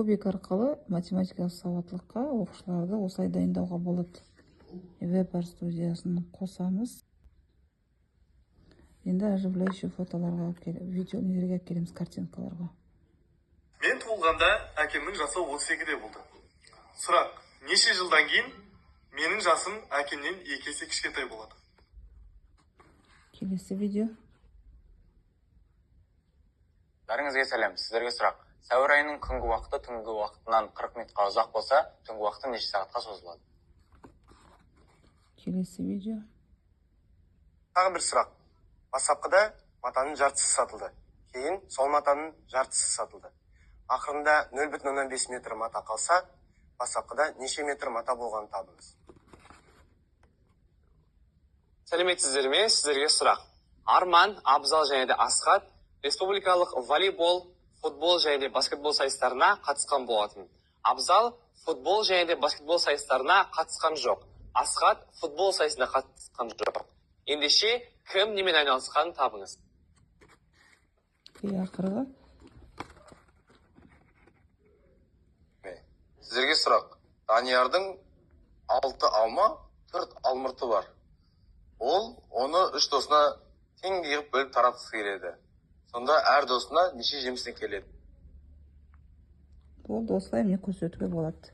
кубик аркылуу математикалык сабаттылыкка окуучуларды осылай дайындауга болот. Веб студиясын косамыз. Енді оживляющий фотоларға, видеолерге келеміз, картинкаларға. Мен туылғанда әкемнің жасы 32-де болды. Сұрақ, неше жылдан кейін менің жасым әкемнен 2 есе кішкентай болады? Келесі видео. Бәріңізге сәлем, сіздерге сұрақ. Сәуір айының күнгі уақыты түнгі уақытынан 40 минутқа ұзақ болса, түнгі уақыты неше сағатқа созылады? Келесі видео. Тағы бір сұрақ. Бастапқыда матаның жартысы сатылды. Кейін сол матаның жартысы сатылды. Ақырында 0,5 метр мата қалса, бастапқыда неше метр мата болғанын табыңыз. Сәлеметсіздер ме? Сіздерге сұрақ. Арман, Абзал және де Асқат республикалық волейбол, футбол және де баскетбол сайыстарына қатысқан болатын. Абзал футбол және де баскетбол сайыстарына қатысқан жоқ. Асқат футбол сайысына қатысқан жоқ. Ендеше кім немен айналысқанын табыңыз. Ақырғы. Сіздерге сұрақ. Даниярдың 6 алма, 4 алмұрты бар. Ол оны 3 досына тең қиып бөліп таратқысы келеді. Сонда әр досына неше жемістен келеді? Бұл осылай міне көрсетуге болады.